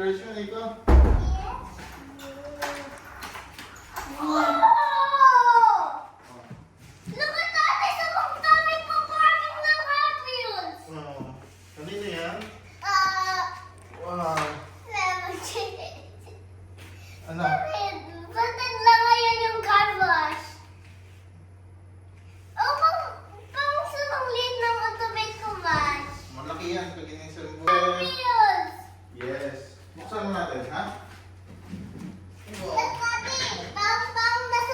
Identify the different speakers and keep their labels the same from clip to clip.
Speaker 1: version ito.
Speaker 2: Wow! Look at that! There's a long tummy for farming ng Hot Wheels!
Speaker 1: Oh. Kanino yan?
Speaker 2: Uh,
Speaker 1: Wow.
Speaker 2: lemon chicken.
Speaker 1: Ano?
Speaker 2: Bakit lang ngayon yung car wash? Oh, pang sunong liit ng autobate ko, man.
Speaker 1: Malaki yan. Pag inisan mo.
Speaker 2: Hot Wheels!
Speaker 1: Yes. Buksan mo natin, ha?
Speaker 2: Look, Papi! Pang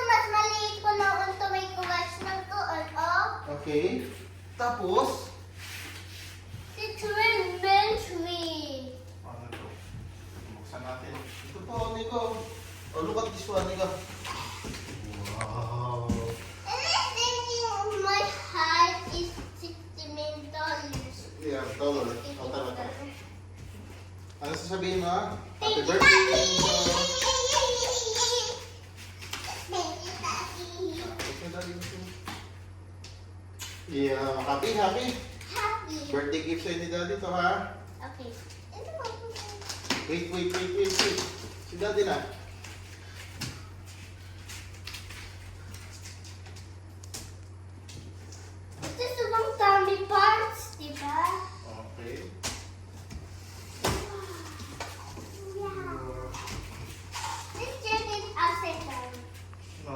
Speaker 2: mas maliit ko ng autobate ko wash ng tuon, oh.
Speaker 1: Okay. Tapos,
Speaker 2: Citroen Bentley.
Speaker 1: ano ito? Buksan natin. Ito po, Nico. Oh, look at this one, Nico. Wow.
Speaker 2: And I think my height is $60.
Speaker 1: Yeah, dollar. Oh, talaga. Ano sasabihin mo, ha? Happy
Speaker 2: Thank you,
Speaker 1: birthday,
Speaker 2: Daddy!
Speaker 1: Nico.
Speaker 2: Thank you, Daddy!
Speaker 1: Okay, Daddy, Nico. Yeah, happy.
Speaker 2: Happy.
Speaker 1: Birthday gift sa'yo ni Daddy to, ha?
Speaker 2: Okay. Ito ba?
Speaker 1: Wait. Si Daddy na.
Speaker 2: Ito sa bang tummy parts, di ba?
Speaker 1: Okay.
Speaker 2: Wow. Let's check it upside down.
Speaker 1: No.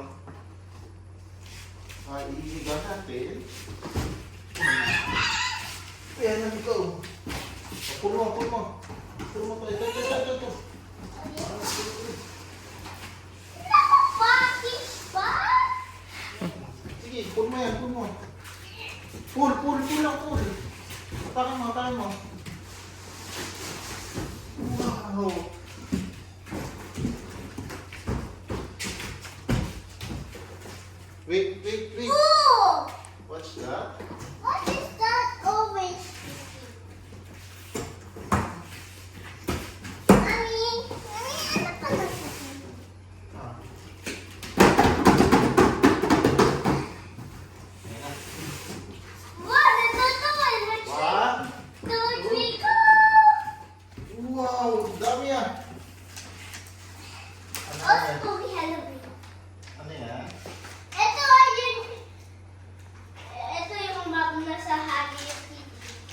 Speaker 1: Iihiga natin. Ayan na ikaw. Puno mo. Puno mo. Ito.
Speaker 2: Naku, package ba?
Speaker 1: Sige, pull mo yan. Pull lang. Atakan mo. Wow. Wait.
Speaker 2: Ooh!
Speaker 1: What's that?
Speaker 2: What is that orange? Mommy, ano pala ito?
Speaker 1: Ah. Ayan na.
Speaker 2: Wow, natutuwa na siya. 2,
Speaker 1: One.
Speaker 2: 3, go!
Speaker 1: Wow, dami yan. Ano
Speaker 2: Also,
Speaker 1: yan?
Speaker 2: Pogi Halloween.
Speaker 1: Ano yan?
Speaker 2: Ito yung map na sa Hello Kitty.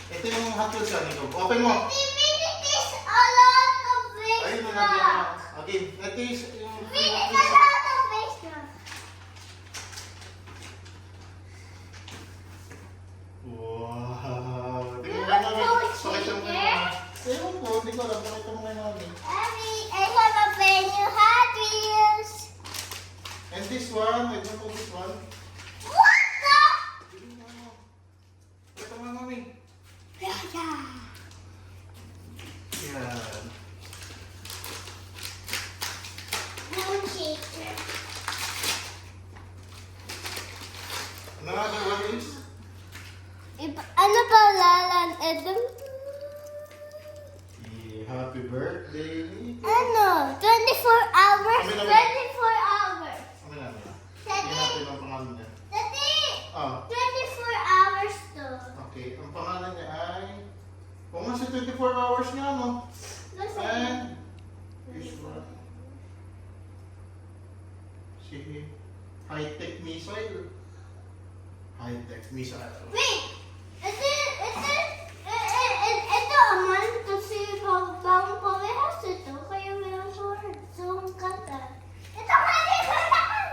Speaker 1: Ito yung Hot Wheels yan. Open mo.
Speaker 2: It is a lot of
Speaker 1: Ayun na
Speaker 2: extra.
Speaker 1: natin. Okay, ito yung
Speaker 2: It
Speaker 1: Hot
Speaker 2: is a
Speaker 1: Wheels.
Speaker 2: lot of extra.
Speaker 1: Wow. Tingnan
Speaker 2: Look,
Speaker 1: mo namin.
Speaker 2: Coach
Speaker 1: Pakita mo
Speaker 2: Peter.
Speaker 1: ngayon. Ewan ko, hindi ko alam. Pakita mo ngayon namin.
Speaker 2: Mommy, I have a brand new Hot Wheels.
Speaker 1: And this one, wait mo po this one.
Speaker 2: What the?
Speaker 1: Tingnan mo. Pakita mo namin.
Speaker 2: Yeah.
Speaker 1: Yan.
Speaker 2: Moon shaker.
Speaker 1: Ano nga the one is?
Speaker 2: Ano pa lalan? Ito?
Speaker 1: Happy birthday.
Speaker 2: Ano? 24 hours?
Speaker 1: Amin,
Speaker 2: 24
Speaker 1: amin.
Speaker 2: hours.
Speaker 1: Amin namin.
Speaker 2: Daddy.
Speaker 1: Tingnan natin ang pangalan niya.
Speaker 2: Daddy!
Speaker 1: Ah,
Speaker 2: 24 hours to.
Speaker 1: okay. Ang pangalan niya ay... Kung nga sa 24 hours niya, no? And... This one. Si... High-tech missile. High-tech missile.
Speaker 2: Wait! Ito aman kasi bagong pawehas ito. Kaya meron zoom kata. Ito nga dito naman!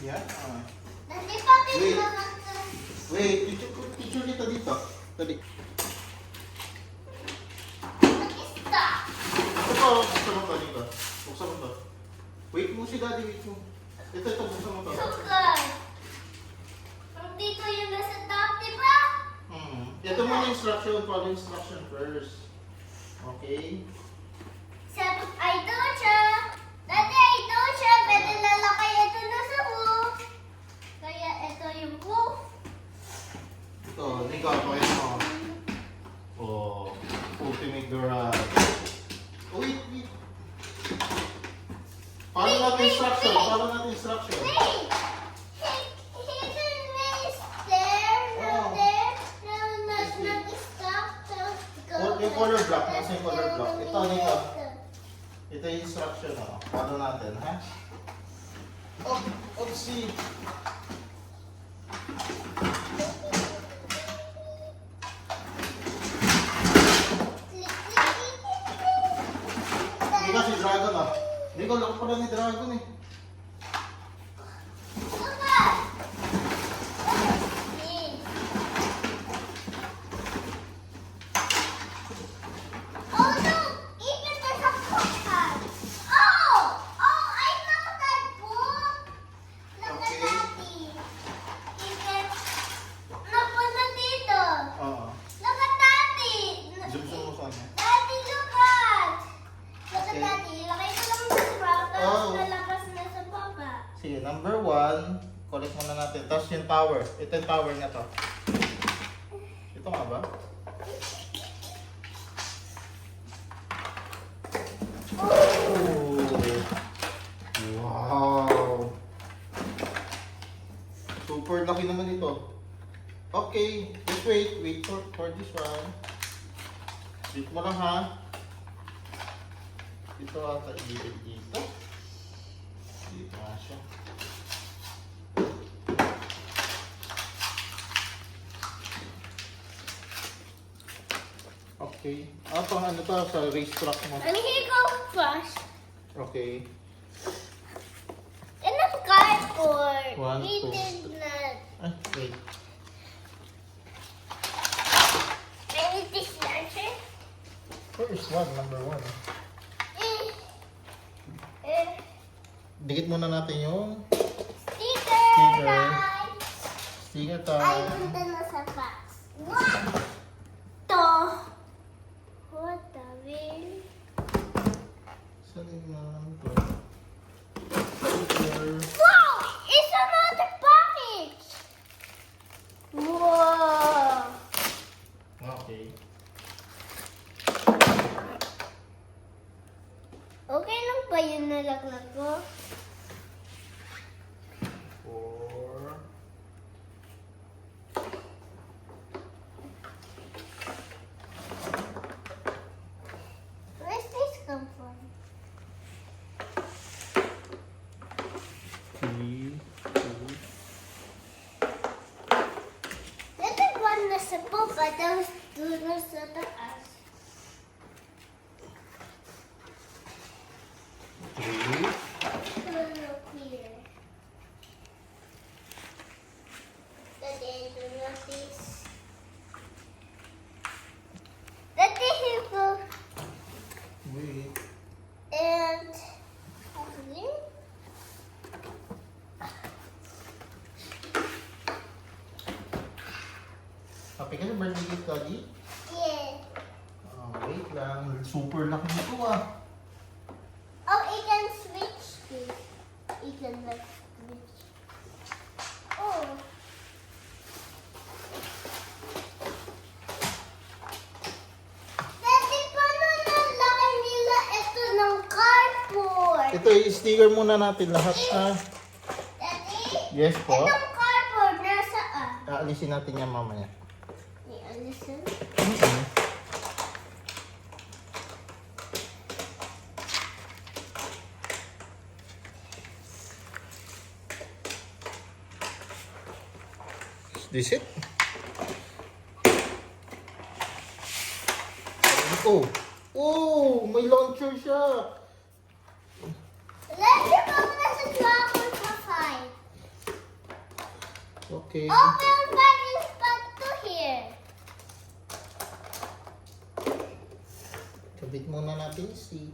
Speaker 1: Yan. Ah.
Speaker 2: Daddy, papi
Speaker 1: Wait.
Speaker 2: makata.
Speaker 1: Wait, picture kita dito. Dali.
Speaker 2: Mag-stop.
Speaker 1: Ito pa, buksan mo pa dito. Buksan mo to. Wait mo si daddy, wait mo. Ito, buksan mo to.
Speaker 2: Sugar. Dito yung nasa top, di ba?
Speaker 1: Ito muna instruction, follow instruction first. Okay?
Speaker 2: Sabi, I told siya. Dati, I told siya. Pwede lalakay ito na sa roof. Kaya ito yung roof.
Speaker 1: Ito, Nico, pakita mo. Oh, ultimate garage. Oh, wait. Follow natin instruction. Follow natin instruction.
Speaker 2: Wait! Hidden ways there, no
Speaker 1: Oh.
Speaker 2: there, no, not stop, so go.
Speaker 1: Yung color block, nasa yung color block. Ito, Nico. Ito yung instruction, oh. Follow natin, ha? Oopsie! Hindi ka si Dragon, ah. Hindi ko lang pala ni Dragon, eh. Oo. Zoom mo sa kanya. Sige, number 1. Collect muna natin. Tapos yung tower. Ito yung tower na to. Ito nga ba? Oh. Wow! Super laki naman ito. Okay, just wait for this one. Wait mo lang ha. Ito ata ililid dito. Dito nga siya. Okay. Pang ano to sa racetrack mo.
Speaker 2: Let me go first.
Speaker 1: Okay.
Speaker 2: Enough cardboard.
Speaker 1: One,
Speaker 2: We
Speaker 1: two.
Speaker 2: did not.
Speaker 1: Wait.
Speaker 2: I need this answer.
Speaker 1: Where is one? Number 1.
Speaker 2: Eh,
Speaker 1: Dikit muna natin yung
Speaker 2: sticker
Speaker 1: Sticker.
Speaker 2: time.
Speaker 1: sticker
Speaker 2: Ay,
Speaker 1: tag.
Speaker 2: punta na sa box. What? To. What the hell?
Speaker 1: Saan yung ito? Sticker.
Speaker 2: Wow! It's another package! Wow!
Speaker 1: Okay.
Speaker 2: Okay lang ba yun nalaglag ko?
Speaker 1: 4.
Speaker 2: Where's this come from?
Speaker 1: 3, 2.
Speaker 2: Dito one na sa baba, tapos doon na sa taas.
Speaker 1: 3.
Speaker 2: Look here. Daddy, do not this. Daddy, here go.
Speaker 1: Wait.
Speaker 2: And here.
Speaker 1: Happy ka na birthday gift, Daddy?
Speaker 2: Yeah.
Speaker 1: Wait lang. Super laki nito ah.
Speaker 2: Oh, you can switch this. You can like switch. Oh. Daddy, paano nalaki nila ito ng cardboard?
Speaker 1: Ito, i-sticker muna natin lahat ah.
Speaker 2: Daddy?
Speaker 1: Yes po.
Speaker 2: Itong cardboard nasaan?
Speaker 1: Aalisin natin yan mamaya.
Speaker 2: Listen.
Speaker 1: Is this it? Oh! Oh! May launcher siya!
Speaker 2: Let's go na sa dragon sa fight.
Speaker 1: Okay.
Speaker 2: Open fighting spot to here.
Speaker 1: Kabit muna natin si...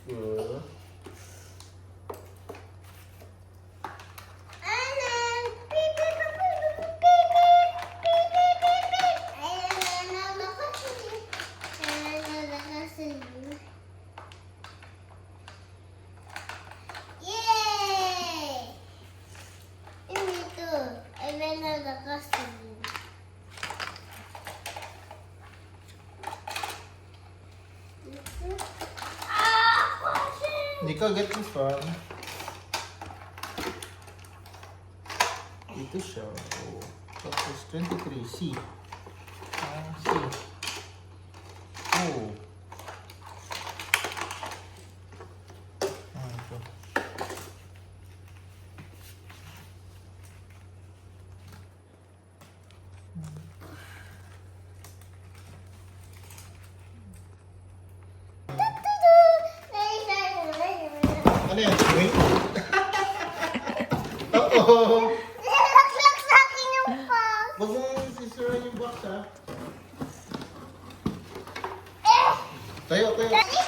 Speaker 1: Good.
Speaker 2: And then beep beep beep beep beep beep beep beep beep beep. And then nalakasin. And then nalakasin. Yay! Hindi to. And then nalakasin.
Speaker 1: Nika, get this one. Ito siya. Oh. Tapos 23. C. C. Oh. Ano yan? Wait. Oo.
Speaker 2: Nalaglag sa akin yung box.
Speaker 1: Huwag mong sisirain yung box, ha?
Speaker 2: Eh!
Speaker 1: Tayo, tayo.
Speaker 2: Daddy,